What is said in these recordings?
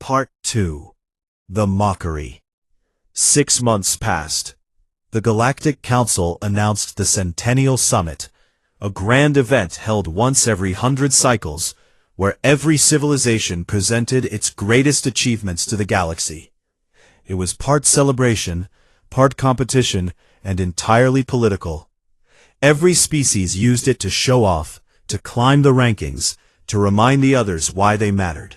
Part 2. The Mockery. 6 months passed. The Galactic Council announced the Centennial Summit, a grand event held once every 100 cycles, where every civilization presented its greatest achievements to the galaxy. It was part celebration, part competition, and entirely political. Every species used it to show off, to climb the rankings, to remind the others why they mattered.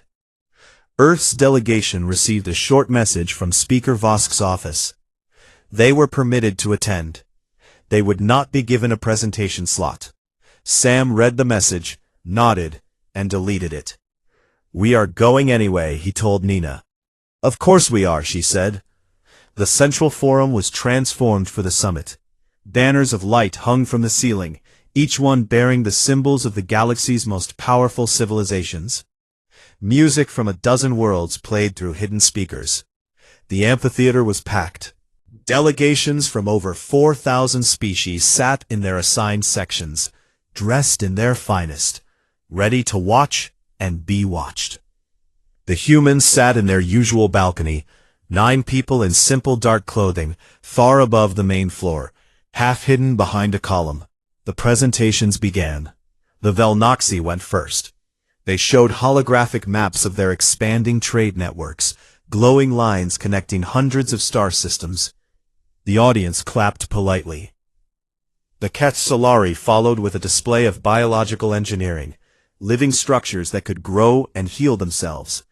Earth's delegation received a short message from Speaker Vosk's office. They were permitted to attend. They would not be given a presentation slot. Sam read the message, nodded, and deleted it. "We are going anyway," he told Nina. "Of course we are," she said. The central forum was transformed for the summit. Banners of light hung from the ceiling, each one bearing the symbols of the galaxy's most powerful civilizations. Music from a dozen worlds played through hidden speakers. The amphitheater was packed. Delegations from over 4,000 species sat in their assigned sections, dressed in their finest, ready to watch and be watched. The humans sat in their usual balcony, 9 people in simple dark clothing, far above the main floor, half hidden behind a column. The presentations began. The Velnoxi went first. They showed holographic maps of their expanding trade networks, glowing lines connecting hundreds of star systems. The audience clapped politely. The Quetzalari followed with a display of biological engineering, living structures that could grow and heal themselves.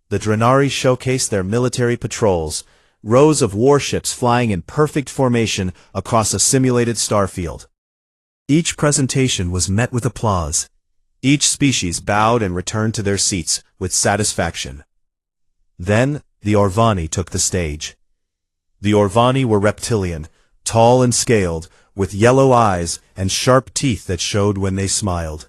The Drenari showcased their military patrols, rows of warships flying in perfect formation across a simulated starfield. Each presentation was met with applause. Each species bowed and returned to their seats with satisfaction. Then, the Orvani took the stage. The Orvani were reptilian, tall and scaled, with yellow eyes and sharp teeth that showed when they smiled.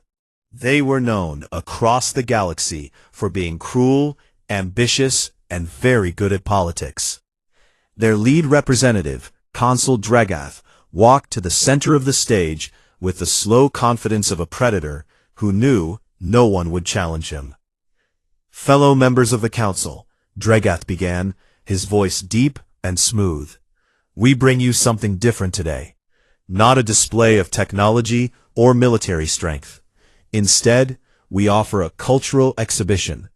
They were known across the galaxy for being cruel, ambitious, and very good at politics. Their lead representative, Consul Dregath, walked to the center of the stage with the slow confidence of a predator who knew no one would challenge him. "Fellow members of the council," Dregath began, his voice deep and smooth. "We bring you something different today. Not a display of technology or military strength. Instead, we offer a cultural exhibition,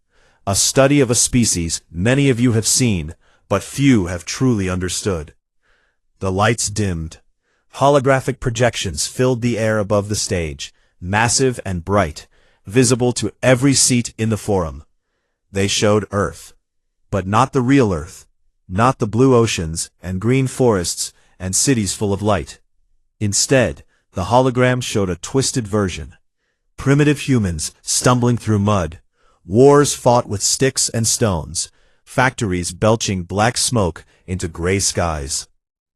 a study of a species many of you have seen, but few have truly understood." The lights dimmed. Holographic projections filled the air above the stage, massive and bright, visible to every seat in the forum. They showed Earth, but not the real Earth, not the blue oceans and green forests and cities full of light. Instead, the hologram showed a twisted version. Primitive humans stumbling through mud, wars fought with sticks and stones, factories belching black smoke into gray skies,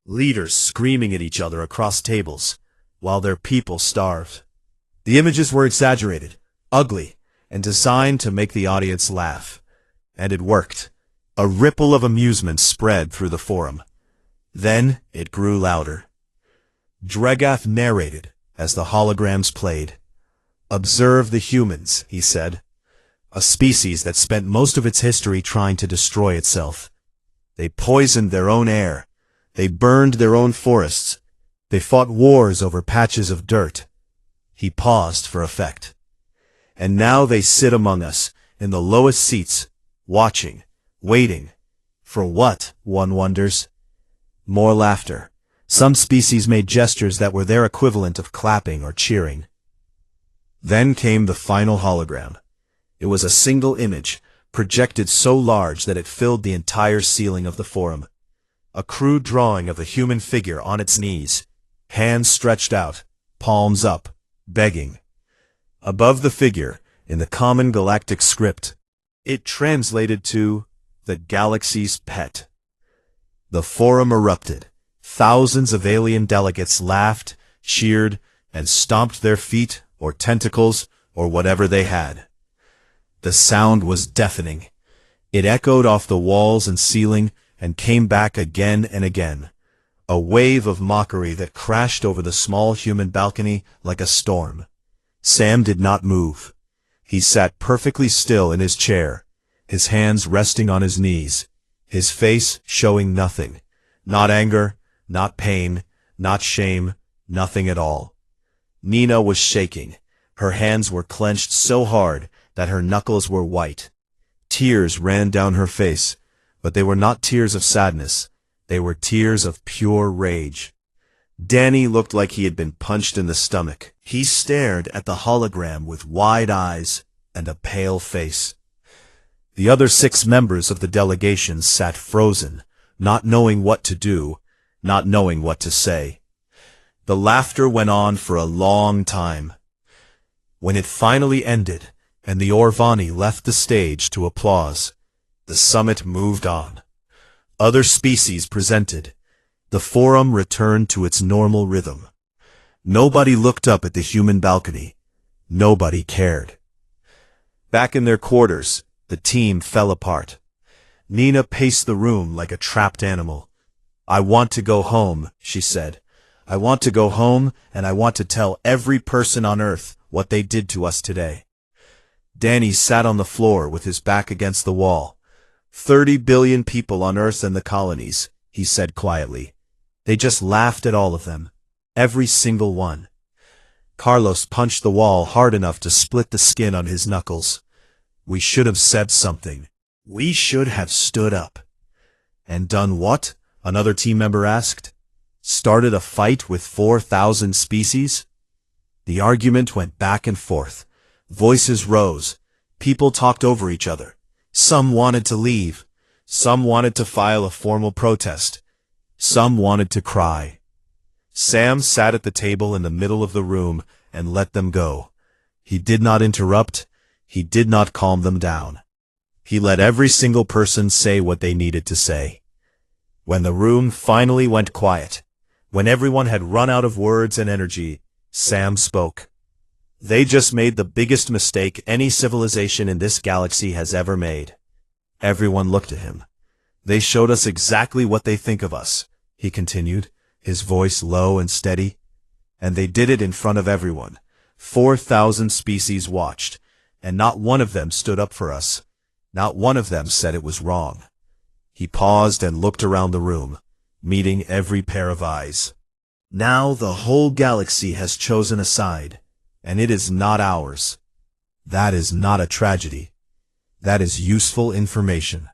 leaders screaming at each other across tables, while their people starved. The images were exaggerated, ugly, and designed to make the audience laugh. And it worked. A ripple of amusement spread through the forum. Then it grew louder. Dregath narrated as the holograms played. "Observe the humans," he said. "A species that spent most of its history trying to destroy itself. They poisoned their own air. They burned their own forests. They fought wars over patches of dirt." He paused for effect. "And now they sit among us, in the lowest seats, watching, waiting. For what, one wonders?" More laughter. Some species made gestures that were their equivalent of clapping or cheering. Then came the final hologram. It was a single image, projected so large that it filled the entire ceiling of the forum. A crude drawing of a human figure on its knees, hands stretched out, palms up, begging. Above the figure, in the common galactic script, it translated to "the galaxy's pet." The forum erupted. Thousands of alien delegates laughed, cheered, and stomped their feet or tentacles or whatever they had. The sound was deafening. It echoed off the walls and ceiling and came back again and again. A wave of mockery that crashed over the small human balcony like a storm. Sam did not move. He sat perfectly still in his chair, his hands resting on his knees, his face showing nothing. Not anger, not pain, not shame, nothing at all. Nina was shaking. Her hands were clenched so hard that her knuckles were white. Tears ran down her face, but they were not tears of sadness. They were tears of pure rage. Danny looked like he had been punched in the stomach. He stared at the hologram with wide eyes and a pale face. The other 6 members of the delegation sat frozen, not knowing what to do, not knowing what to say. The laughter went on for a long time. When it finally ended, and the Orvani left the stage to applause, the summit moved on. Other species presented. The forum returned to its normal rhythm. Nobody looked up at the human balcony. Nobody cared. Back in their quarters, the team fell apart. Nina paced the room like a trapped animal. "I want to go home," she said. "I want to go home, and I want to tell every person on Earth what they did to us today." Danny sat on the floor with his back against the wall. 30 billion people on Earth and the colonies, he said quietly. They just laughed at all of them. Every single one. Carlos punched the wall hard enough to split the skin on his knuckles. "We should have said something. We should have stood up." "And done what?" another team member asked. "Started a fight with 4,000 species?" The argument went back and forth. Voices rose. People talked over each other. Some wanted to leave. Some wanted to file a formal protest. Some wanted to cry. Sam sat at the table in the middle of the room and let them go. He did not interrupt. He did not calm them down. He let every single person say what they needed to say. When the room finally went quiet, when everyone had run out of words and energy, Sam spoke. "They just made the biggest mistake any civilization in this galaxy has ever made." Everyone looked at him. "They showed us exactly what they think of us," he continued, his voice low and steady. "And they did it in front of everyone. 4,000 species watched, and not one of them stood up for us. Not one of them said it was wrong." He paused and looked around the room, meeting every pair of eyes. "Now the whole galaxy has chosen a side, and it is not ours. That is not a tragedy. That is useful information."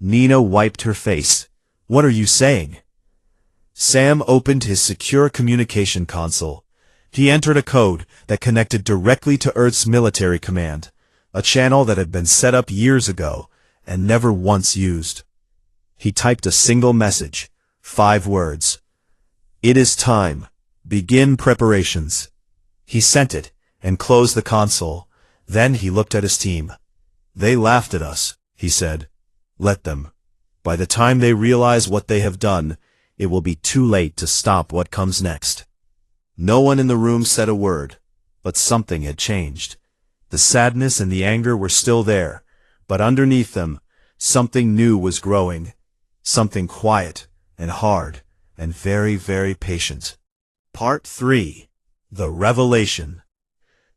Nina wiped her face. "What are you saying?" Sam opened his secure communication console. He entered a code that connected directly to Earth's military command, a channel that had been set up years ago and never once used. He typed a single message, 5 words. "It is time. Begin preparations." He sent it and closed the console. Then he looked at his team. "They laughed at us," he said. "Let them. By the time they realize what they have done, it will be too late to stop what comes next." No one in the room said a word, but something had changed. The sadness and the anger were still there, but underneath them, something new was growing. Something quiet and hard and very, very patient. Part 3. The Revelation.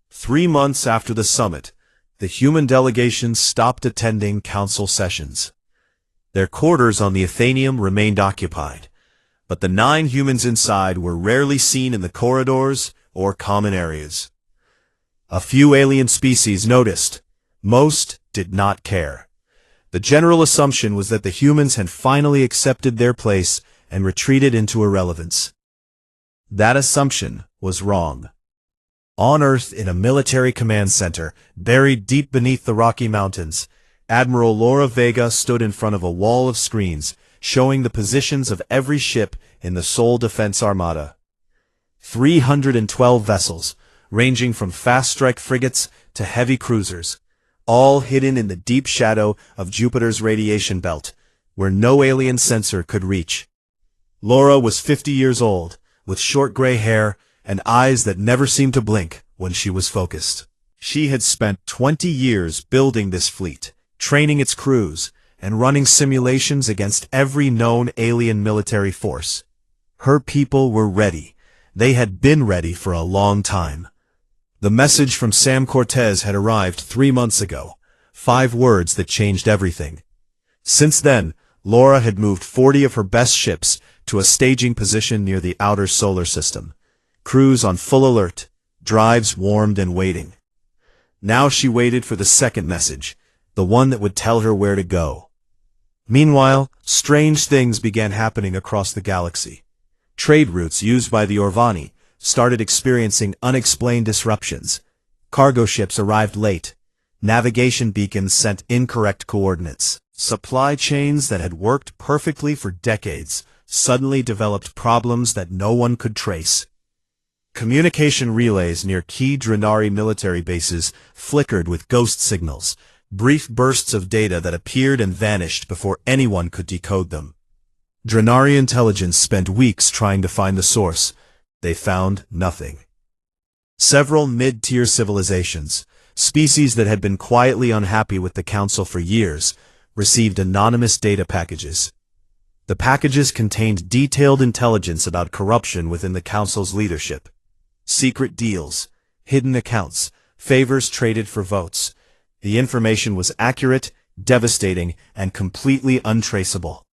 3 months after the summit, the human delegation stopped attending council sessions. Their quarters on the Athenium remained occupied, but the 9 humans inside were rarely seen in the corridors or common areas. A few alien species noticed. Most did not care. The general assumption was that the humans had finally accepted their place and retreated into irrelevance. That assumption was wrong. On Earth, in a military command center, buried deep beneath the Rocky Mountains, Admiral Laura Vega stood in front of a wall of screens, showing the positions of every ship in the Sol Defense Armada. 312 vessels, ranging from fast-strike frigates to heavy cruisers, all hidden in the deep shadow of Jupiter's radiation belt, where no alien sensor could reach. Laura was 50 years old, with short gray hair and eyes that never seemed to blink when she was focused. She had spent 20 years building this fleet, training its crews, and running simulations against every known alien military force. Her people were ready. They had been ready for a long time. The message from Sam Cortez had arrived 3 months ago, 5 words that changed everything. Since then, Laura had moved 40 of her best ships to a staging position near the outer solar system. Crews on full alert, drives warmed and waiting. Now she waited for the second message, the one that would tell her where to go. Meanwhile, strange things began happening across the galaxy. Trade routes used by the Orvani started experiencing unexplained disruptions. Cargo ships arrived late. Navigation beacons sent incorrect coordinates. Supply chains that had worked perfectly for decades suddenly developed problems that no one could trace. Communication relays near key Drenari military bases flickered with ghost signals, brief bursts of data that appeared and vanished before anyone could decode them. Drenari intelligence spent weeks trying to find the source. They found nothing. Several mid-tier civilizations, species that had been quietly unhappy with the Council for years, received anonymous data packages. The packages contained detailed intelligence about corruption within the Council's leadership. Secret deals, hidden accounts, favors traded for votes. The information was accurate, devastating, and completely untraceable.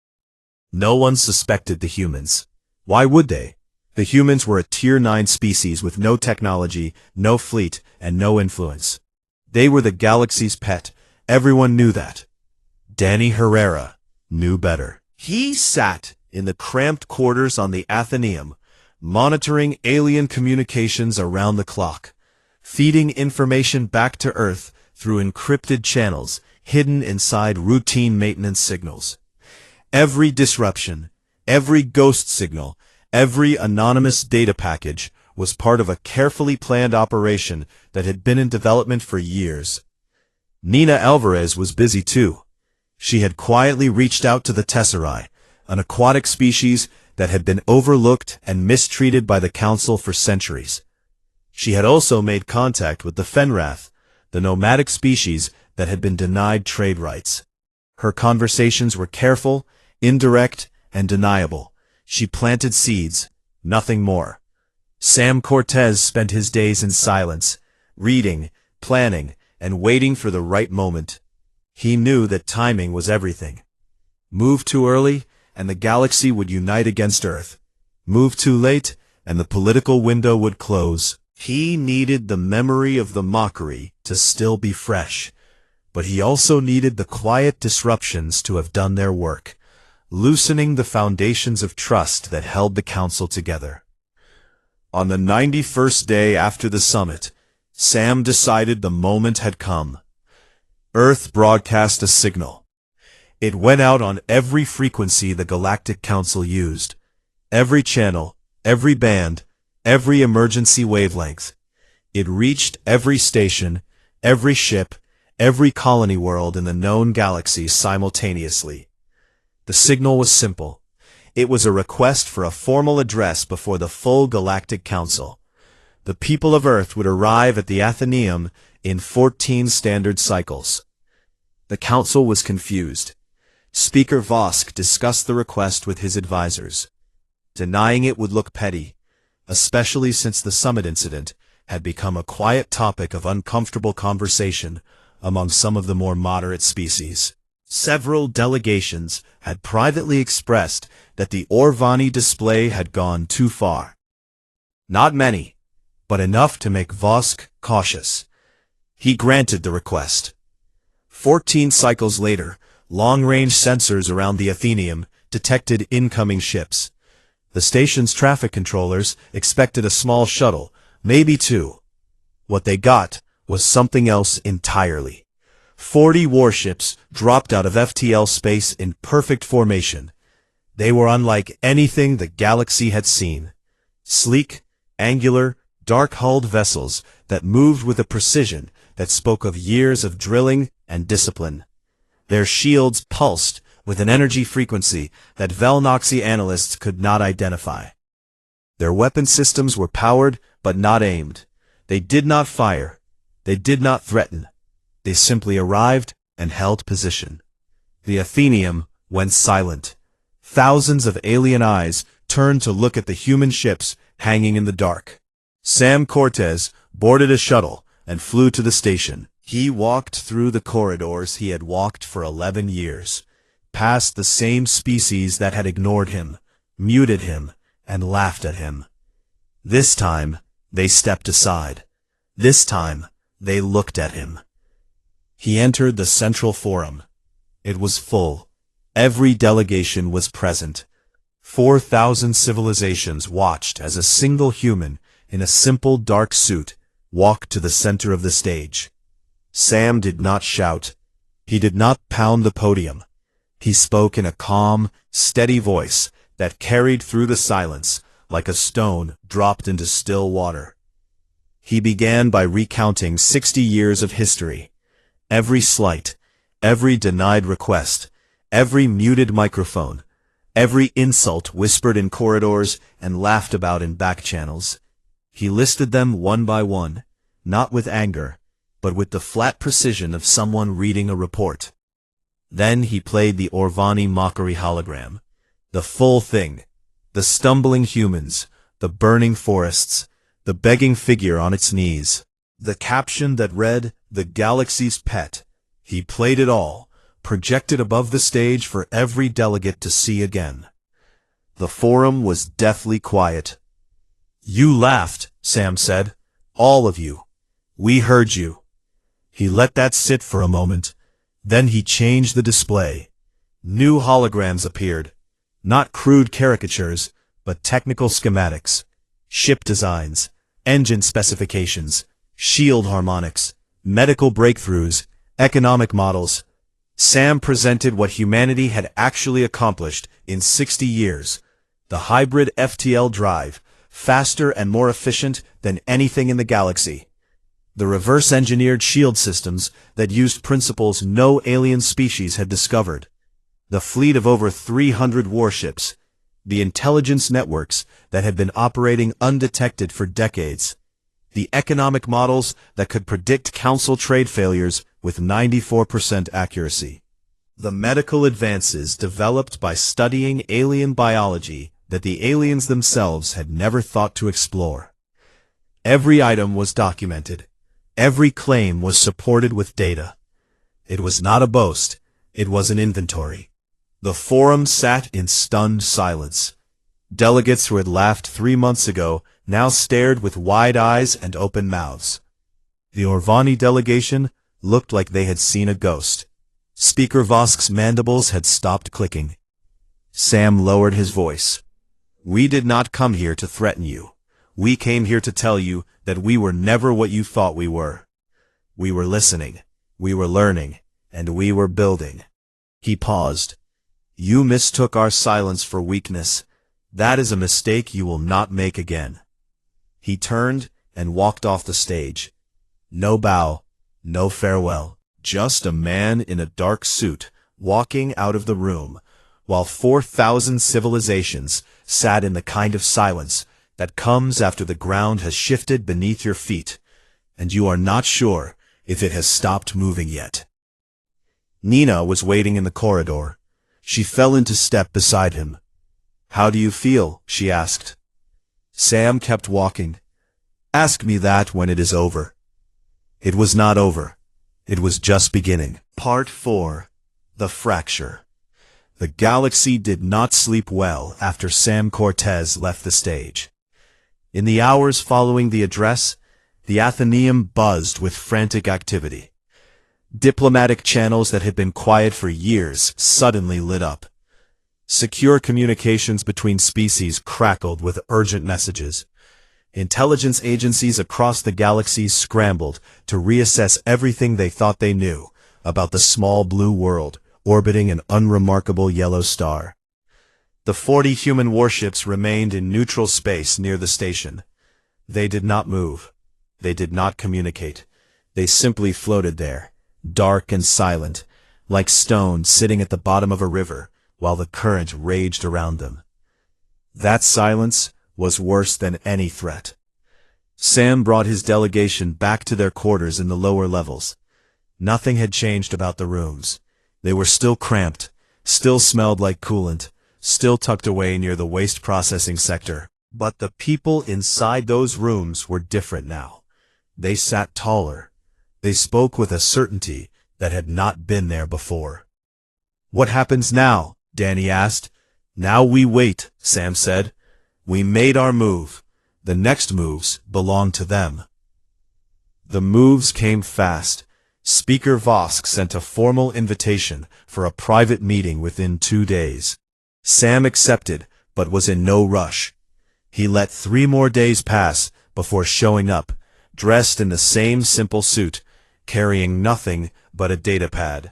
No one suspected the humans. Why would they? The humans were a Tier 9 species with no technology, no fleet, and no influence. They were the galaxy's pet. Everyone knew that. Danny Herrera knew better. He sat in the cramped quarters on the Athenaeum, monitoring alien communications around the clock, feeding information back to Earth through encrypted channels hidden inside routine maintenance signals. Every disruption, every ghost signal, every anonymous data package was part of a carefully planned operation that had been in development for years. Nina Alvarez was busy too. She had quietly reached out to the Tesserae, an aquatic species that had been overlooked and mistreated by the Council for centuries. She had also made contact with the Fenrath, the nomadic species that had been denied trade rights. Her conversations were careful, indirect, and deniable. She planted seeds, nothing more. Sam Cortez spent his days in silence, reading, planning, and waiting for the right moment. He knew that timing was everything. Move too early, and the galaxy would unite against Earth. Move too late, and the political window would close. He needed the memory of the Mockery to still be fresh, but he also needed the quiet disruptions to have done their work, loosening the foundations of trust that held the Council together. On the 91st day after the summit, Sam decided the moment had come. Earth broadcast a signal. It went out on every frequency the Galactic Council used. Every channel, every band, every emergency wavelength. It reached every station, every ship, every colony world in the known galaxies simultaneously. The signal was simple. It was a request for a formal address before the full Galactic Council. The people of Earth would arrive at the Athenaeum in 14 standard cycles. The Council was confused. Speaker Vosk discussed the request with his advisors. Denying it would look petty, especially since the summit incident had become a quiet topic of uncomfortable conversation among some of the more moderate species. Several delegations had privately expressed that the Orvani display had gone too far. Not many, but enough to make Vosk cautious. He granted the request. 14 cycles later, long-range sensors around the Athenaeum detected incoming ships. The station's traffic controllers expected a small shuttle, maybe 2. What they got was something else entirely. 40 warships dropped out of FTL space in perfect formation. They were unlike anything the galaxy had seen. Sleek, angular, dark-hulled vessels that moved with a precision that spoke of years of drilling and discipline. Their shields pulsed with an energy frequency that Velnoxy analysts could not identify. Their weapon systems were powered but not aimed. They did not fire. They did not threaten. They simply arrived and held position. The Athenaeum went silent. Thousands of alien eyes turned to look at the human ships hanging in the dark. Sam Cortez boarded a shuttle and flew to the station. He walked through the corridors he had walked for 11 years, past the same species that had ignored him, muted him, and laughed at him. This time, they stepped aside. This time, they looked at him. He entered the central forum. It was full. Every delegation was present. 4,000 civilizations watched as a single human in a simple dark suit walked to the center of the stage. Sam did not shout. He did not pound the podium. He spoke in a calm, steady voice that carried through the silence like a stone dropped into still water. He began by recounting 60 years of history. Every slight, every denied request, every muted microphone, every insult whispered in corridors and laughed about in back channels. He listed them one by one, not with anger, but with the flat precision of someone reading a report. Then he played the Orvani Mockery hologram. The full thing. The stumbling humans, the burning forests, the begging figure on its knees. The caption that read, "The Galaxy's Pet." He played it all, projected above the stage for every delegate to see again. The forum was deathly quiet. "You laughed," Sam said. "All of you. We heard you." He let that sit for a moment. Then he changed the display. New holograms appeared. Not crude caricatures, but technical schematics. Ship designs, engine specifications, shield harmonics, medical breakthroughs, economic models. Sam presented what humanity had actually accomplished in 60 years. The hybrid FTL drive, faster and more efficient than anything in the galaxy. The reverse-engineered shield systems that used principles no alien species had discovered. The fleet of over 300 warships. The intelligence networks that had been operating undetected for decades. The economic models that could predict Council trade failures with 94% accuracy. The medical advances developed by studying alien biology that the aliens themselves had never thought to explore. Every item was documented. Every claim was supported with data. It was not a boast, it was an inventory. The forum sat in stunned silence. Delegates who had laughed 3 months ago now stared with wide eyes and open mouths. The Orvani delegation looked like they had seen a ghost. Speaker Vosk's mandibles had stopped clicking. Sam lowered his voice. "We did not come here to threaten you. We came here to tell you that we were never what you thought we were. We were listening, we were learning, and we were building." He paused. "You mistook our silence for weakness. That is a mistake you will not make again." He turned and walked off the stage. No bow, no farewell. Just a man in a dark suit walking out of the room, while 4,000 civilizations sat in the kind of silence that comes after the ground has shifted beneath your feet, and you are not sure if it has stopped moving yet. Nina was waiting in the corridor. She fell into step beside him. "How do you feel?" she asked. Sam kept walking. "Ask me that when it is over." It was not over. It was just beginning. Part 4. The Fracture. The galaxy did not sleep well after Sam Cortez left the stage. In the hours following the address, the Athenaeum buzzed with frantic activity. Diplomatic channels that had been quiet for years suddenly lit up. Secure communications between species crackled with urgent messages. Intelligence agencies across the galaxy scrambled to reassess everything they thought they knew about the small blue world orbiting an unremarkable yellow star. The 40 human warships remained in neutral space near the station. They did not move. They did not communicate. They simply floated there, dark and silent, like stone sitting at the bottom of a river while the current raged around them. That silence was worse than any threat. Sam brought his delegation back to their quarters in the lower levels. Nothing had changed about the rooms. They were still cramped, still smelled like coolant, still tucked away near the waste processing sector. But the people inside those rooms were different now. They sat taller. They spoke with a certainty that had not been there before. "What happens now?" Danny asked. "Now we wait," Sam said. "We made our move. The next moves belong to them." The moves came fast. Speaker Vosk sent a formal invitation for a private meeting within 2 days. Sam accepted, but was in no rush. He let 3 more days pass before showing up, dressed in the same simple suit, carrying nothing but a datapad.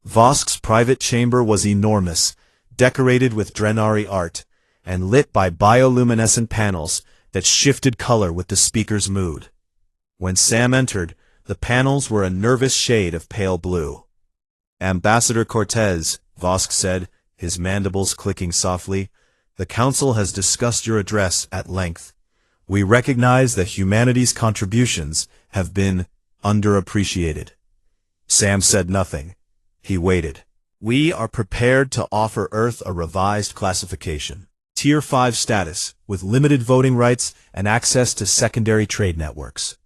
Vosk's private chamber was enormous, decorated with Drenari art, and lit by bioluminescent panels that shifted color with the speaker's mood. When Sam entered, the panels were a nervous shade of pale blue. "Ambassador Cortez," Vosk said, his mandibles clicking softly, "the Council has discussed your address at length. We recognize that humanity's contributions have been underappreciated." Sam said nothing. He waited. "We are prepared to offer Earth a revised classification. Tier 5 status, with limited voting rights and access to secondary trade networks.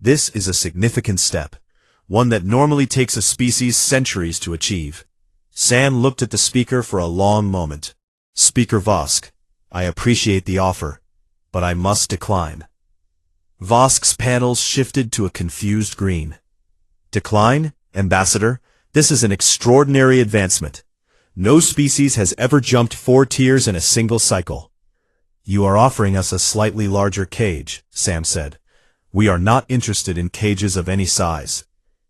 This is a significant step, one that normally takes a species centuries to achieve." Sam looked at the speaker for a long moment. "Speaker Vosk, I appreciate the offer, but I must decline." Vosk's panels shifted to a confused green. "Decline, Ambassador? This is an extraordinary advancement. No species has ever jumped 4 tiers in a single cycle." "You are offering us a slightly larger cage," Sam said. "We are not interested in cages of any size."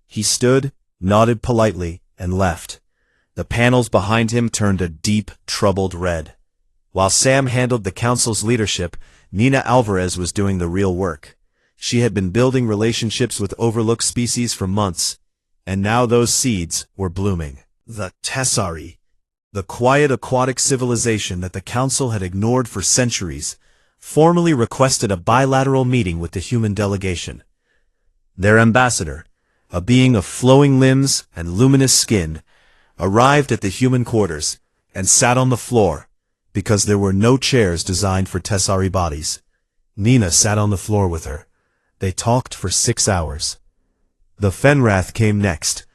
He stood, nodded politely, and left. The panels behind him turned a deep, troubled red. While Sam handled the Council's leadership, Nina Alvarez was doing the real work. She had been building relationships with overlooked species for months, and now those seeds were blooming. The Tessari, the quiet aquatic civilization that the Council had ignored for centuries, formally requested a bilateral meeting with the human delegation. Their ambassador, a being of flowing limbs and luminous skin, arrived at the human quarters and sat on the floor because there were no chairs designed for Tessari bodies. Nina sat on the floor with her. They talked for 6 hours. The Fenrath came next.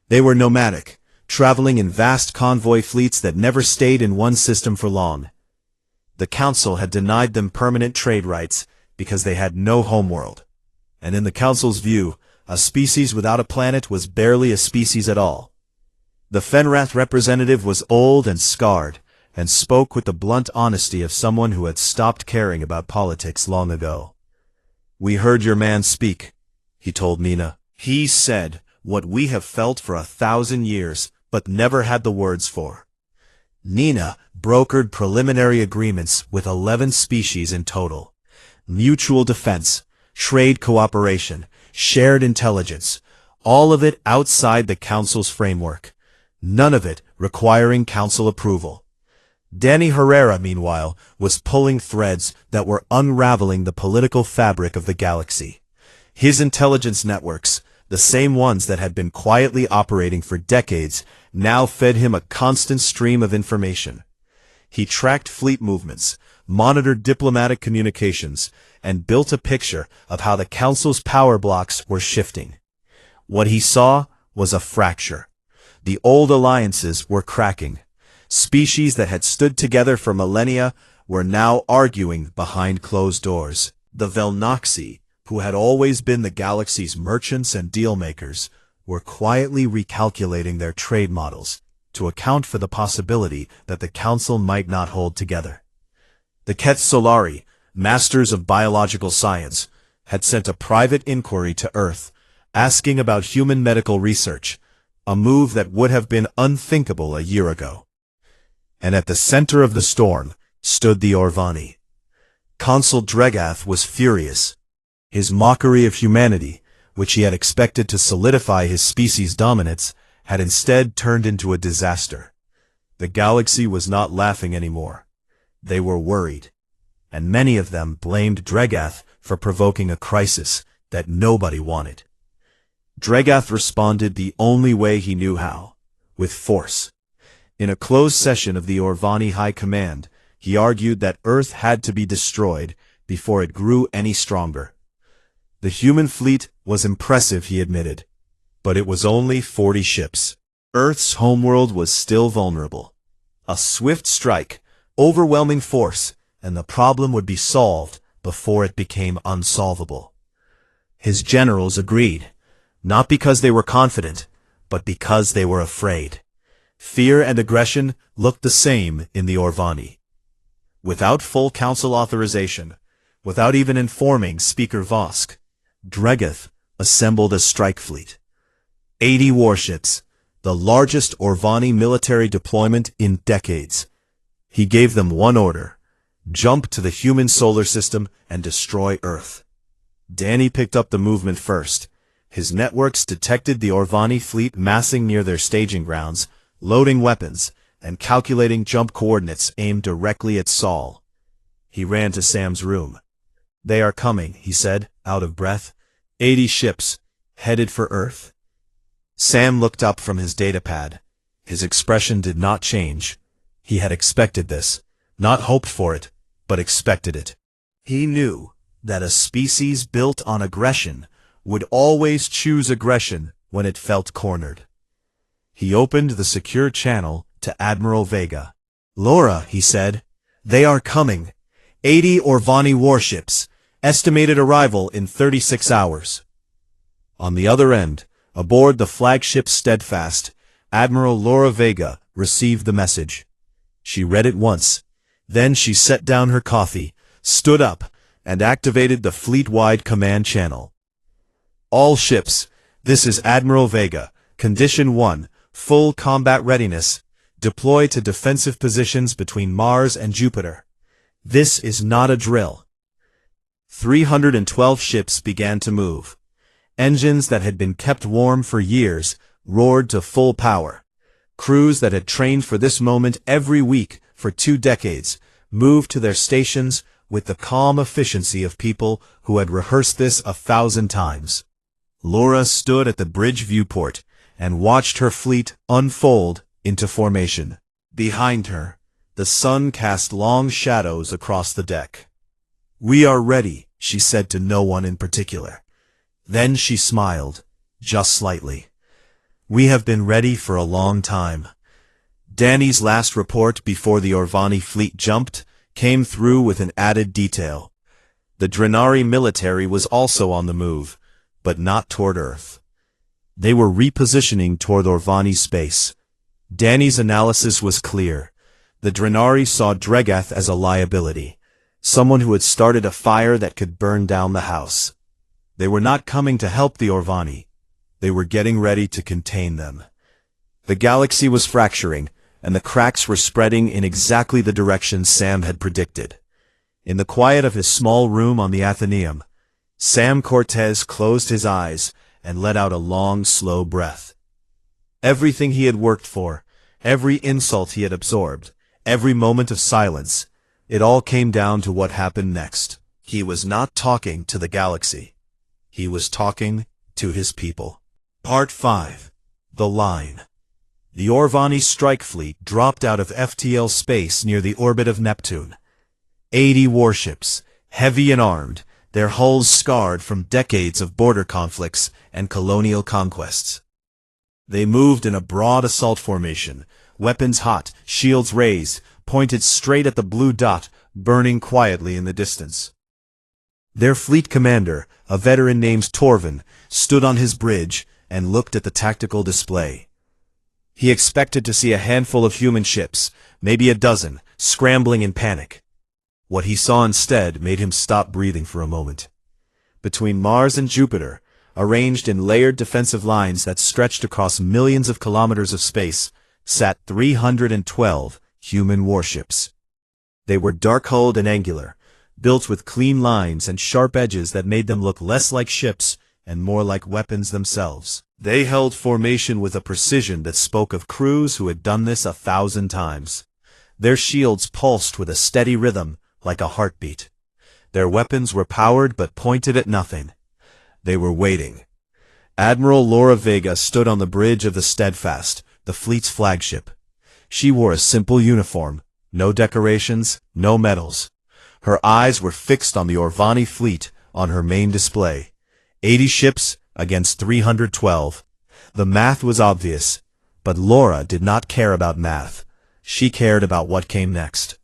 They were nomadic, traveling in vast convoy fleets that never stayed in one system for long. The Council had denied them permanent trade rights because they had no homeworld. And in the Council's view, a species without a planet was barely a species at all. The Fenrath representative was old and scarred, and spoke with the blunt honesty of someone who had stopped caring about politics long ago. "We heard your man speak," he told Nina. "He said what we have felt for 1,000 years, but never had the words for." Nina brokered preliminary agreements with 11 species in total. Mutual defense, trade cooperation, shared intelligence, all of it outside the Council's framework. None of it requiring Council approval. Danny Herrera, meanwhile, was pulling threads that were unraveling the political fabric of the galaxy. His intelligence networks, the same ones that had been quietly operating for decades, now fed him a constant stream of information. He tracked fleet movements, monitored diplomatic communications, and built a picture of how the Council's power blocks were shifting. What he saw was a fracture. The old alliances were cracking. Species that had stood together for millennia were now arguing behind closed doors. The Velnoxi, who had always been the galaxy's merchants and dealmakers, were quietly recalculating their trade models to account for the possibility that the Council might not hold together. The Keth Solari, masters of biological science, had sent a private inquiry to Earth, asking about human medical research, a move that would have been unthinkable a year ago. And at the center of the storm stood the Orvani. Consul Dregath was furious. His mockery of humanity, which he had expected to solidify his species' dominance, had instead turned into a disaster. The galaxy was not laughing anymore. They were worried, and many of them blamed Dregath for provoking a crisis that nobody wanted. Dregath responded the only way he knew how, with force. In a closed session of the Orvani High Command, he argued that Earth had to be destroyed before it grew any stronger. The human fleet was impressive, he admitted, but it was only 40 ships. Earth's homeworld was still vulnerable. A swift strike, overwhelming force, and the problem would be solved before it became unsolvable. His generals agreed, not because they were confident, but because they were afraid. Fear and aggression looked the same in the Orvani. Without full council authorization, without even informing Speaker Vosk, Dregath assembled a strike fleet. 80 warships, the largest Orvani military deployment in decades. He gave them one order: jump to the human solar system and destroy Earth. Danny picked up the movement first. His networks detected the Orvani fleet massing near their staging grounds, loading weapons, and calculating jump coordinates aimed directly at Saul. He ran to Sam's room. "They are coming," he said, out of breath. 80 ships, headed for Earth. Sam looked up from his datapad. His expression did not change. He had expected this, not hoped for it, but expected it. He knew that a species built on aggression would always choose aggression when it felt cornered. He opened the secure channel to Admiral Vega. "Laura," he said, "they are coming. 80 Orvani warships. Estimated arrival in 36 hours. On the other end, aboard the flagship Steadfast, Admiral Laura Vega received the message. She read it once. Then she set down her coffee, stood up, and activated the fleet-wide command channel. "All ships, this is Admiral Vega. Condition 1, full combat readiness. Deploy to defensive positions between Mars and Jupiter. This is not a drill." 312 ships began to move. Engines that had been kept warm for years roared to full power. Crews that had trained for this moment every week for 2 decades moved to their stations with the calm efficiency of people who had rehearsed this 1,000 times. Laura stood at the bridge viewport and watched her fleet unfold into formation. Behind her, the sun cast long shadows across the deck. "We are ready," she said to no one in particular. Then she smiled, just slightly. "We have been ready for a long time." Danny's last report before the Orvani fleet jumped came through with an added detail. The Drenari military was also on the move, but not toward Earth. They were repositioning toward Orvani space. Danny's analysis was clear. The Drenari saw Dregath as a liability, someone who had started a fire that could burn down the house. They were not coming to help the Orvani. They were getting ready to contain them. The galaxy was fracturing, and the cracks were spreading in exactly the direction Sam had predicted. In the quiet of his small room on the Athenaeum, Sam Cortez closed his eyes and let out a long, slow breath. Everything he had worked for, every insult he had absorbed, every moment of silence, it all came down to what happened next. He was not talking to the galaxy. He was talking to his people. Part 5. The Line. The Orvani strike fleet dropped out of FTL space near the orbit of Neptune. 80 warships, heavy and armed, their hulls scarred from decades of border conflicts and colonial conquests. They moved in a broad assault formation, weapons hot, shields raised, pointed straight at the blue dot burning quietly in the distance. Their fleet commander, a veteran named Torvin, stood on his bridge and looked at the tactical display. He expected to see a handful of human ships, maybe a dozen, scrambling in panic. What he saw instead made him stop breathing for a moment. Between Mars and Jupiter, arranged in layered defensive lines that stretched across millions of kilometers of space, sat 312 human warships. They were dark-hulled and angular, built with clean lines and sharp edges that made them look less like ships and more like weapons themselves. They held formation with a precision that spoke of crews who had done this 1,000 times. Their shields pulsed with a steady rhythm, like a heartbeat. Their weapons were powered but pointed at nothing. They were waiting. Admiral Laura Vega stood on the bridge of the Steadfast, the fleet's flagship. She wore a simple uniform, no decorations, no medals. Her eyes were fixed on the Orvani fleet on her main display. 80 ships against 312. The math was obvious, but Laura did not care about math. She cared about what came next.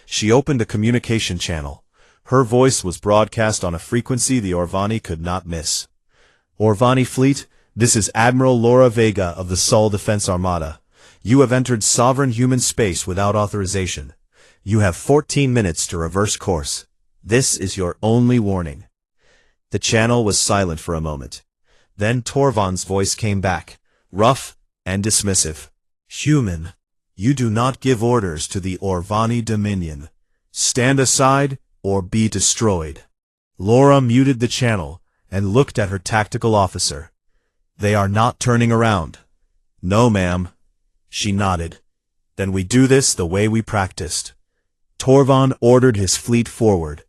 She opened a communication channel. Her voice was broadcast on a frequency the Orvani could not miss. Orvani Fleet, this is Admiral Laura Vega of the Sol Defense Armada. You have entered sovereign human space without authorization. You have 14 minutes to reverse course. This is your only warning. The channel was silent for a moment. Then Torvan's voice came back, rough and dismissive. Human, you do not give orders to the Orvani Dominion. Stand aside or be destroyed. Laura muted the channel and looked at her tactical officer. They are not turning around. No, ma'am. She nodded. Then we do this the way we practiced. Torvan ordered his fleet forward.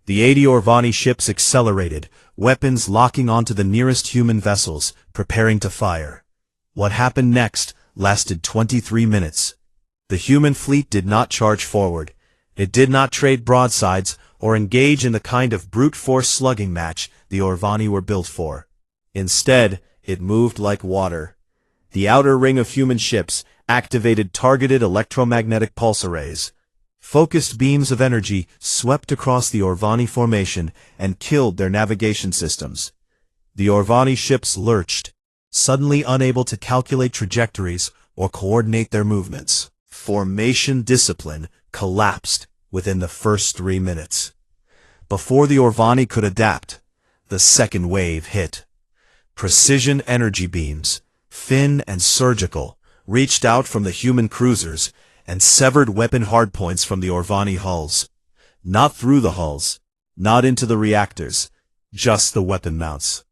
The 80 Orvani ships accelerated, weapons locking onto the nearest human vessels, preparing to fire. What happened next lasted 23 minutes. The human fleet did not charge forward. It did not trade broadsides or engage in the kind of brute force slugging match the Orvani were built for. Instead, it moved like water. The outer ring of human ships activated targeted electromagnetic pulse arrays. Focused beams of energy swept across the Orvani formation and killed their navigation systems. The Orvani ships lurched, suddenly unable to calculate trajectories or coordinate their movements. Formation discipline collapsed within the first 3 minutes. Before the Orvani could adapt, the second wave hit. Precision energy beams, thin and surgical, reached out from the human cruisers and severed weapon hardpoints from the Orvani hulls. Not through the hulls, not into the reactors, just the weapon mounts.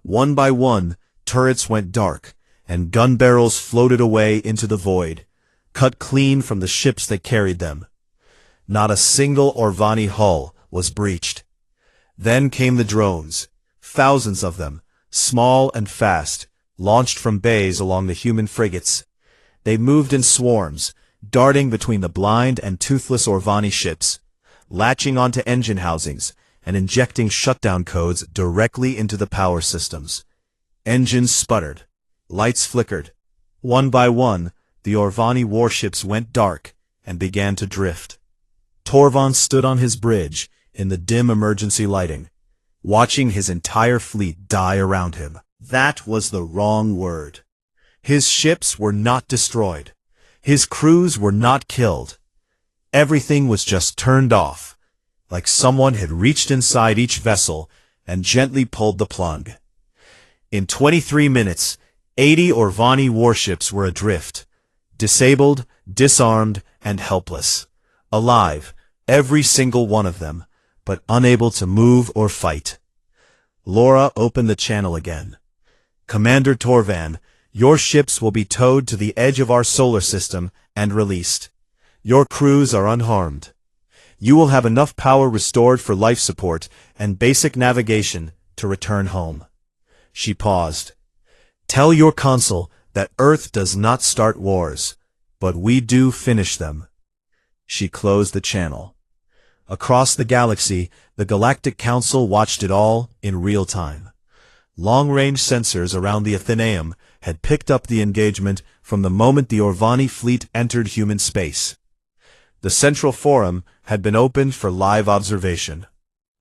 One by one, turrets went dark, and gun barrels floated away into the void, cut clean from the ships that carried them. Not a single Orvani hull was breached. Then came the drones, thousands of them, small and fast, launched from bays along the human frigates. They moved in swarms, darting between the blind and toothless Orvani ships, latching onto engine housings and injecting shutdown codes directly into the power systems. Engines sputtered. Lights flickered. One by one, the Orvani warships went dark and began to drift. Torvan stood on his bridge in the dim emergency lighting, watching his entire fleet die around him. That was the wrong word. His ships were not destroyed. His crews were not killed. Everything was just turned off, like someone had reached inside each vessel and gently pulled the plug. In 23 minutes, 80 Orvani warships were adrift, disabled, disarmed, and helpless. Alive, every single one of them, but unable to move or fight. Laura opened the channel again. Commander Torvan, your ships will be towed to the edge of our solar system and released. Your crews are unharmed. You will have enough power restored for life support and basic navigation to return home. She paused. Tell your consul that Earth does not start wars, but we do finish them. She closed the channel. Across the galaxy, the Galactic Council watched it all in real time. Long-range sensors around the Athenaeum had picked up the engagement from the moment the Orvani fleet entered human space. The Central Forum had been opened for live observation.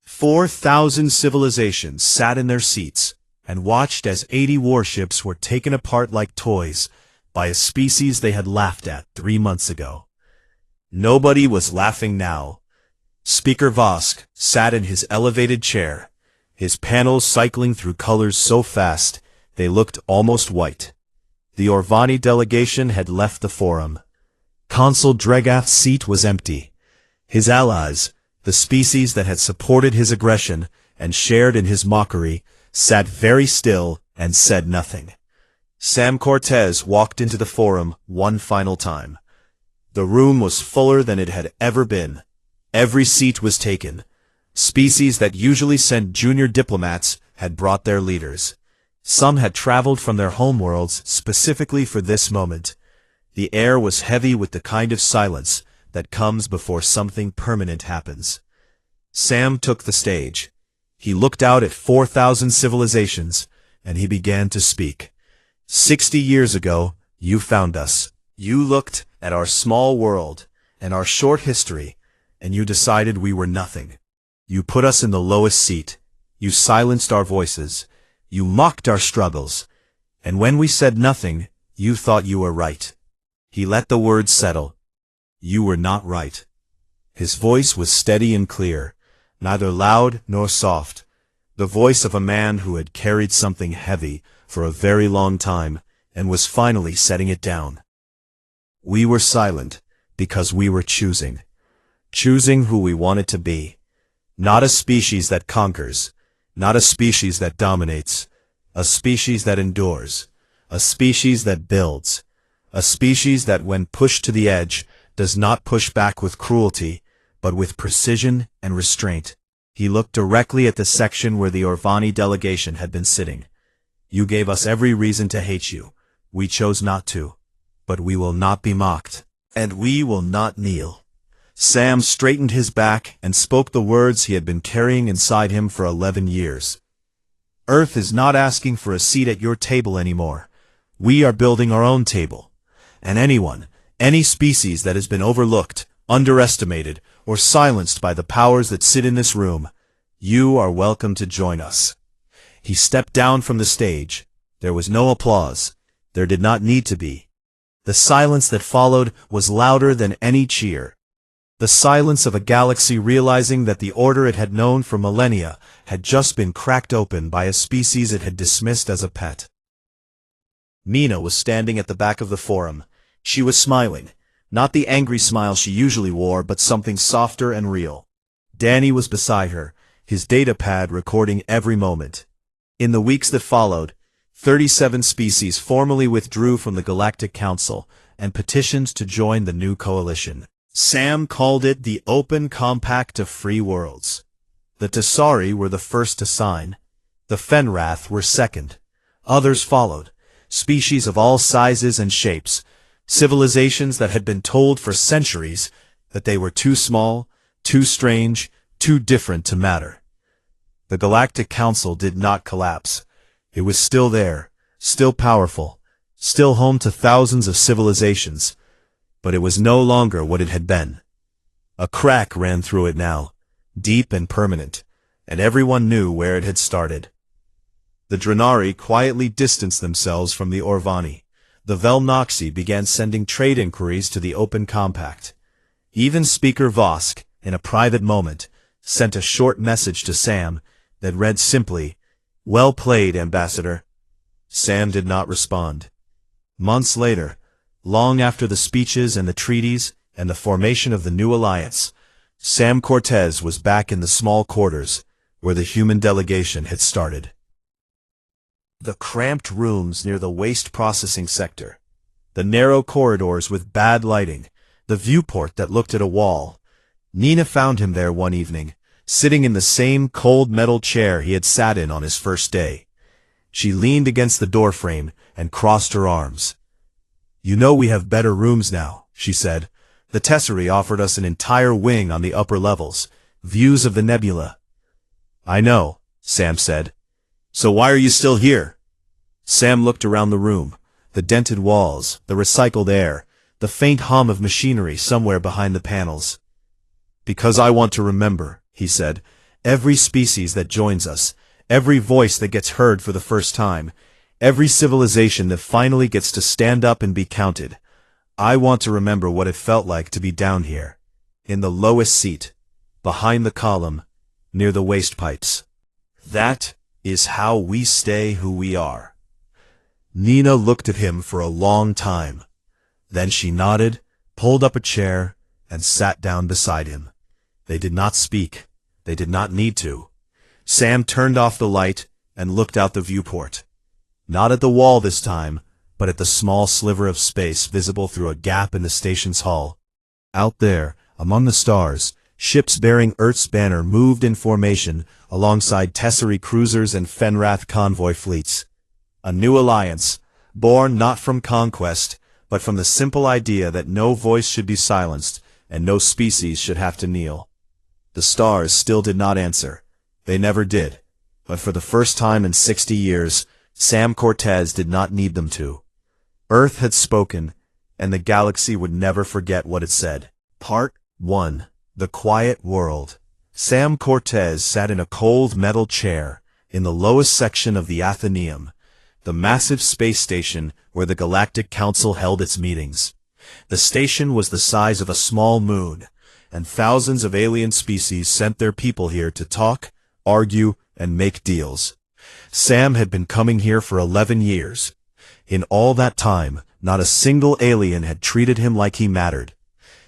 4,000 civilizations sat in their seats and watched as 80 warships were taken apart like toys by a species they had laughed at 3 months ago. Nobody was laughing now. Speaker Vosk sat in his elevated chair, his panels cycling through colors so fast they looked almost white. The Orvani delegation had left the forum. Consul Dregath's seat was empty. His allies, the species that had supported his aggression and shared in his mockery, sat very still and said nothing. Sam Cortez walked into the forum one final time. The room was fuller than it had ever been. Every seat was taken. Species that usually sent junior diplomats had brought their leaders. Some had traveled from their homeworlds specifically for this moment. The air was heavy with the kind of silence that comes before something permanent happens. Sam took the stage. He looked out at 4,000 civilizations, and he began to speak. 60 years ago, you found us. You looked at our small world and our short history, and you decided we were nothing. You put us in the lowest seat. You silenced our voices. You mocked our struggles. And when we said nothing, you thought you were right. He let the words settle. You were not right. His voice was steady and clear, neither loud nor soft, the voice of a man who had carried something heavy for a very long time and was finally setting it down. We were silent because we were choosing who we wanted to be. Not a species that conquers, not a species that dominates, a species that endures, a species that builds, a species that when pushed to the edge does not push back with cruelty, but with precision and restraint. He looked directly at the section where the Orvani delegation had been sitting. You gave us every reason to hate you. We chose not to. But we will not be mocked. And we will not kneel. Sam straightened his back and spoke the words he had been carrying inside him for 11 years. Earth is not asking for a seat at your table anymore. We are building our own table. And any species that has been overlooked, underestimated, or silenced by the powers that sit in this room, you are welcome to join us. He stepped down from the stage. There was no applause. There did not need to be. The silence that followed was louder than any cheer. The silence of a galaxy realizing that the order it had known for millennia had just been cracked open by a species it had dismissed as a pet. Nina was standing at the back of the forum. She was smiling. Not the angry smile she usually wore, but something softer and real. Danny was beside her, his data pad recording every moment. In the weeks that followed, 37 species formally withdrew from the Galactic Council and petitioned to join the new coalition. Sam called it the Open Compact of Free Worlds. The Tasari were the first to sign. The Fenrath were second. Others followed, species of all sizes and shapes, civilizations that had been told for centuries that they were too small, too strange, too different to matter. The Galactic Council did not collapse. It was still there, still powerful, still home to thousands of civilizations, but it was no longer what it had been. A crack ran through it now, deep and permanent, and everyone knew where it had started. The Drenari quietly distanced themselves from the Orvani. The Velnoxi began sending trade inquiries to the Open Compact. Even Speaker Vosk, in a private moment, sent a short message to Sam that read simply, "Well played, Ambassador." Sam did not respond. Months later, long after the speeches and the treaties and the formation of the new alliance, Sam Cortez was back in the small quarters where the human delegation had started. The cramped rooms near the waste processing sector, the narrow corridors with bad lighting, the viewport that looked at a wall. Nina found him there one evening, sitting in the same cold metal chair he had sat in on his first day. She leaned against the doorframe and crossed her arms. "You know we have better rooms now," she said. "The Tesserae offered us an entire wing on the upper levels, views of the nebula." "I know," Sam said. "So why are you still here?" Sam looked around the room, the dented walls, the recycled air, the faint hum of machinery somewhere behind the panels. "Because I want to remember," he said, "every species that joins us, every voice that gets heard for the first time, every civilization that finally gets to stand up and be counted. I want to remember what it felt like to be down here, in the lowest seat, behind the column, near the waste pipes. That is how we stay who we are." Nina looked at him for a long time. Then she nodded, pulled up a chair, and sat down beside him. They did not speak. They did not need to. Sam turned off the light and looked out the viewport. Not at the wall this time, but at the small sliver of space visible through a gap in the station's hull. Out there, among the stars, ships bearing Earth's banner moved in formation alongside Tesserae cruisers and Fenrath convoy fleets. A new alliance, born not from conquest, but from the simple idea that no voice should be silenced and no species should have to kneel. The stars still did not answer. They never did. But for the first time in 60 years, Sam Cortez did not need them to. Earth had spoken, and the galaxy would never forget what it said. Part 1. The Quiet World. Sam Cortez sat in a cold metal chair in the lowest section of the Athenaeum, the massive space station where the Galactic Council held its meetings. The station was the size of a small moon, and thousands of alien species sent their people here to talk, argue, and make deals. Sam had been coming here for 11 years. In all that time, not a single alien had treated him like he mattered.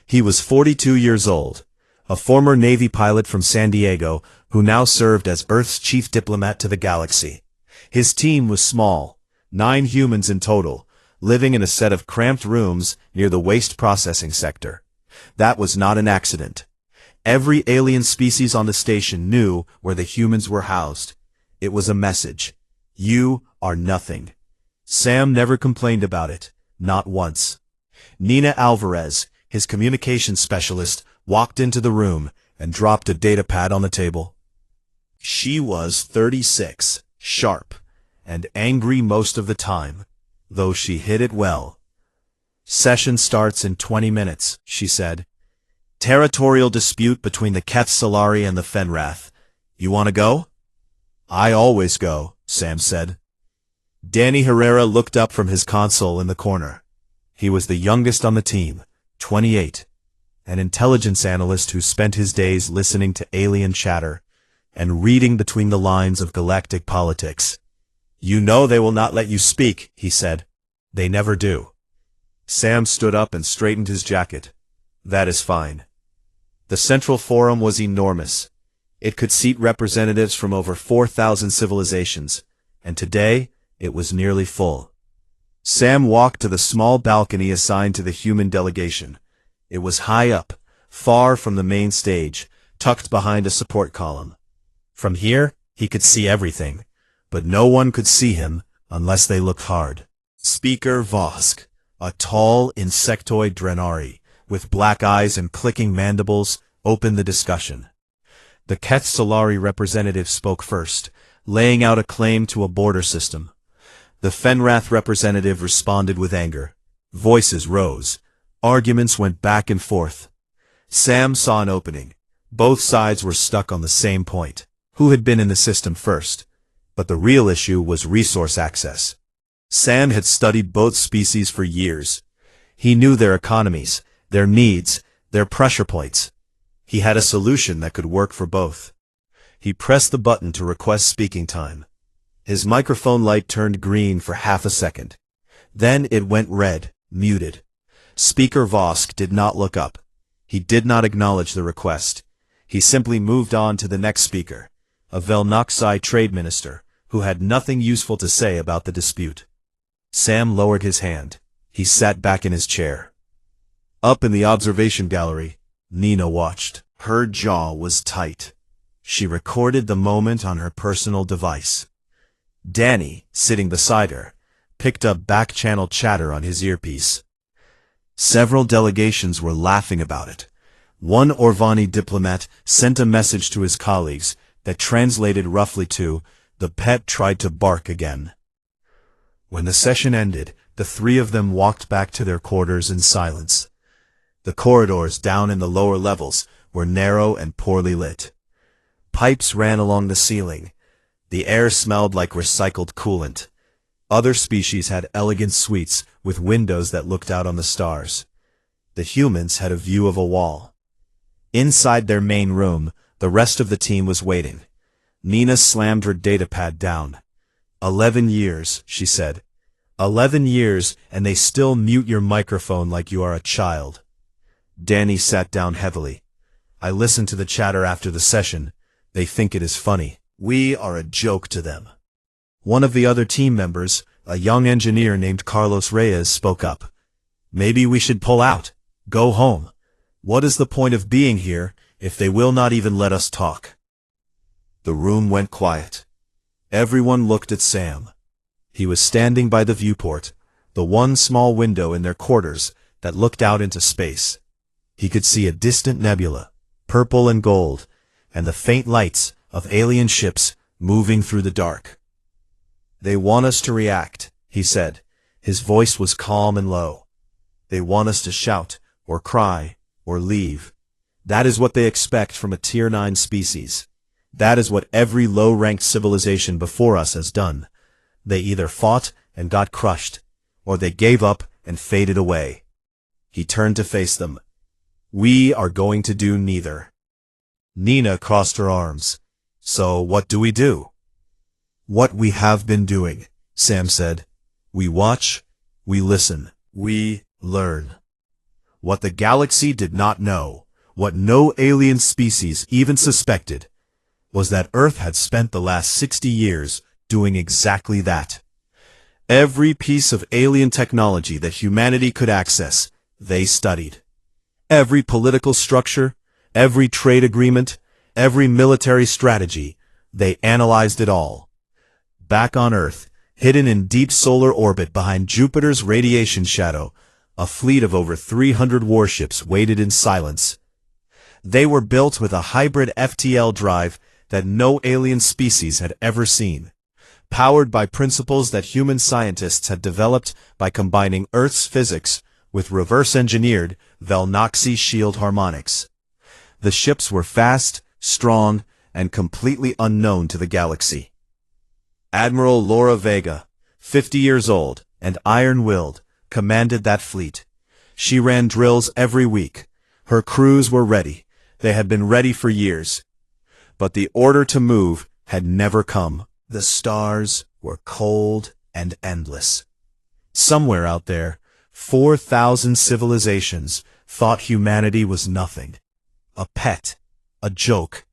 He was 42 years old, a former Navy pilot from San Diego who now served as Earth's chief diplomat to the galaxy. His team was small, 9 humans in total, living in a set of cramped rooms near the waste processing sector. That was not an accident. Every alien species on the station knew where the humans were housed. It was a message. You are nothing. Sam never complained about it, not once. Nina Alvarez, his communications specialist, walked into the room and dropped a datapad on the table. She was 36, sharp, and angry most of the time, though she hid it well. Session starts in 20 minutes, she said. Territorial dispute between the Keth Solari and the Fenrath. You want to go? I always go, Sam said. Danny Herrera looked up from his console in the corner. He was the youngest on the team, 28, an intelligence analyst who spent his days listening to alien chatter and reading between the lines of galactic politics. You know they will not let you speak, he said. They never do. Sam stood up and straightened his jacket. That is fine. The Central Forum was enormous. It could seat representatives from over 4,000 civilizations, and today it was nearly full. Sam walked to the small balcony assigned to the human delegation. It was high up, far from the main stage, tucked behind a support column. From here, he could see everything, but no one could see him unless they looked hard. Speaker Vosk, a tall insectoid Drenari, with black eyes and clicking mandibles, opened the discussion. The Keth Solari representative spoke first, laying out a claim to a border system. The Fenrath representative responded with anger. Voices rose. Arguments went back and forth. Sam saw an opening. Both sides were stuck on the same point. Who had been in the system first? But the real issue was resource access. Sam had studied both species for years. He knew their economies, their needs, their pressure points. He had a solution that could work for both. He pressed the button to request speaking time. His microphone light turned green for half a second. Then it went red, muted. Speaker Vosk did not look up. He did not acknowledge the request. He simply moved on to the next speaker, a Velnoxi trade minister, who had nothing useful to say about the dispute. Sam lowered his hand. He sat back in his chair. Up in the observation gallery, Nina watched. Her jaw was tight. She recorded the moment on her personal device. Danny, sitting beside her, picked up back-channel chatter on his earpiece. Several delegations were laughing about it. One Orvani diplomat sent a message to his colleagues that translated roughly to, "The pet tried to bark again." When the session ended, the 3 of them walked back to their quarters in silence. The corridors down in the lower levels were narrow and poorly lit. Pipes ran along the ceiling. The air smelled like recycled coolant. Other species had elegant suites with windows that looked out on the stars. The humans had a view of a wall. Inside their main room, the rest of the team was waiting. Nina slammed her datapad down. 11 years, she said. 11 years, and they still mute your microphone like you are a child. Danny sat down heavily. I listened to the chatter after the session. They think it is funny. We are a joke to them. One of the other team members, a young engineer named Carlos Reyes, spoke up. Maybe we should pull out. Go home. What is the point of being here if they will not even let us talk? The room went quiet. Everyone looked at Sam. He was standing by the viewport, the one small window in their quarters that looked out into space. He could see a distant nebula, purple and gold, and the faint lights of alien ships moving through the dark. "They want us to react," he said. His voice was calm and low. "They want us to shout, or cry, or leave. That is what they expect from a Tier 9 species. That is what every low-ranked civilization before us has done. They either fought and got crushed, or they gave up and faded away." He turned to face them. "We are going to do neither." Nina crossed her arms. "So what do we do?" "What we have been doing," Sam said. "We watch, we listen, we learn." What the galaxy did not know, what no alien species even suspected, was that Earth had spent the last 60 years doing exactly that. Every piece of alien technology that humanity could access, they studied. Every political structure, every trade agreement, every military strategy, they analyzed it all. Back on Earth, hidden in deep solar orbit behind Jupiter's radiation shadow, a fleet of over 300 warships waited in silence. They were built with a hybrid FTL drive that no alien species had ever seen, powered by principles that human scientists had developed by combining Earth's physics with reverse-engineered Velnoxy shield harmonics. The ships were fast, strong, and completely unknown to the galaxy. Admiral Laura Vega, 50 years old and iron-willed, commanded that fleet. She ran drills every week. Her crews were ready. They had been ready for years. But the order to move had never come. The stars were cold and endless. Somewhere out there, 4,000 civilizations thought humanity was nothing. A pet, a joke,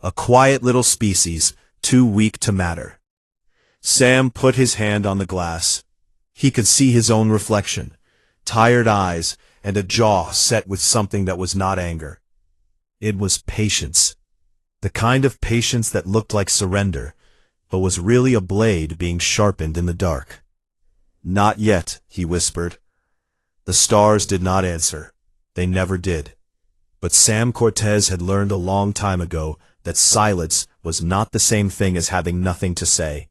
a quiet little species too weak to matter. Sam put his hand on the glass. He could see his own reflection, tired eyes, and a jaw set with something that was not anger. It was patience. The kind of patience that looked like surrender, but was really a blade being sharpened in the dark. "Not yet," he whispered. The stars did not answer. They never did. But Sam Cortez had learned a long time ago that silence was not the same thing as having nothing to say.